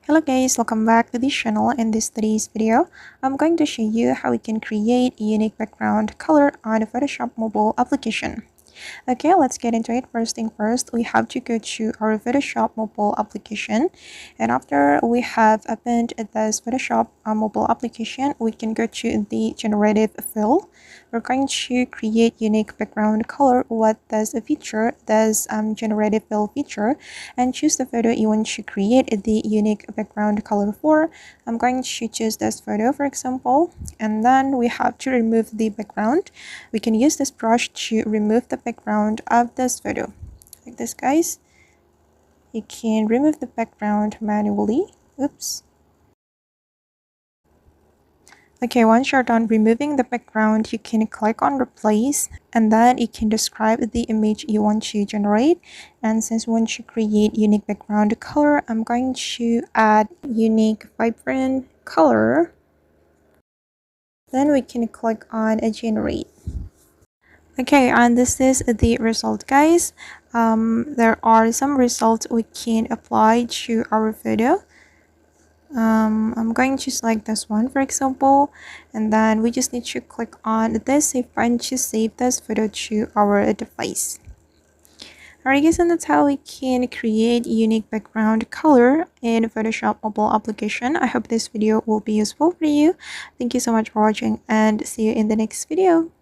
Hello guys, welcome back to this channel. In today's video, I'm going to show you how we can create a unique background color on a Photoshop mobile application. Okay, let's get into it. First thing first, we have to go to our Photoshop mobile application. And after we have opened this Photoshop mobile application, we can go to the generative fill. We're going to create unique background color. What does a feature? Does generative fill feature, and choose the photo you want to create the unique background color for. I'm going to choose this photo, for example, and then we have to remove the background. We can use this brush to remove the background of this photo, like this, guys. You can remove the background manually. Oops. Okay, once you're done removing the background, you can click on replace, and then you can describe the image you want to generate. And since we want to create unique background color, I'm going to add unique vibrant color. Then we can click on generate. Okay, and this is the result, guys. There are some results we can apply to our photo. I'm going to select this one, for example, and then we just need to click on this save button to save this photo to our device. Alright guys, and that's how we can create unique background color in Photoshop mobile application. I hope this video will be useful for you. Thank you so much for watching, and see you in the next video.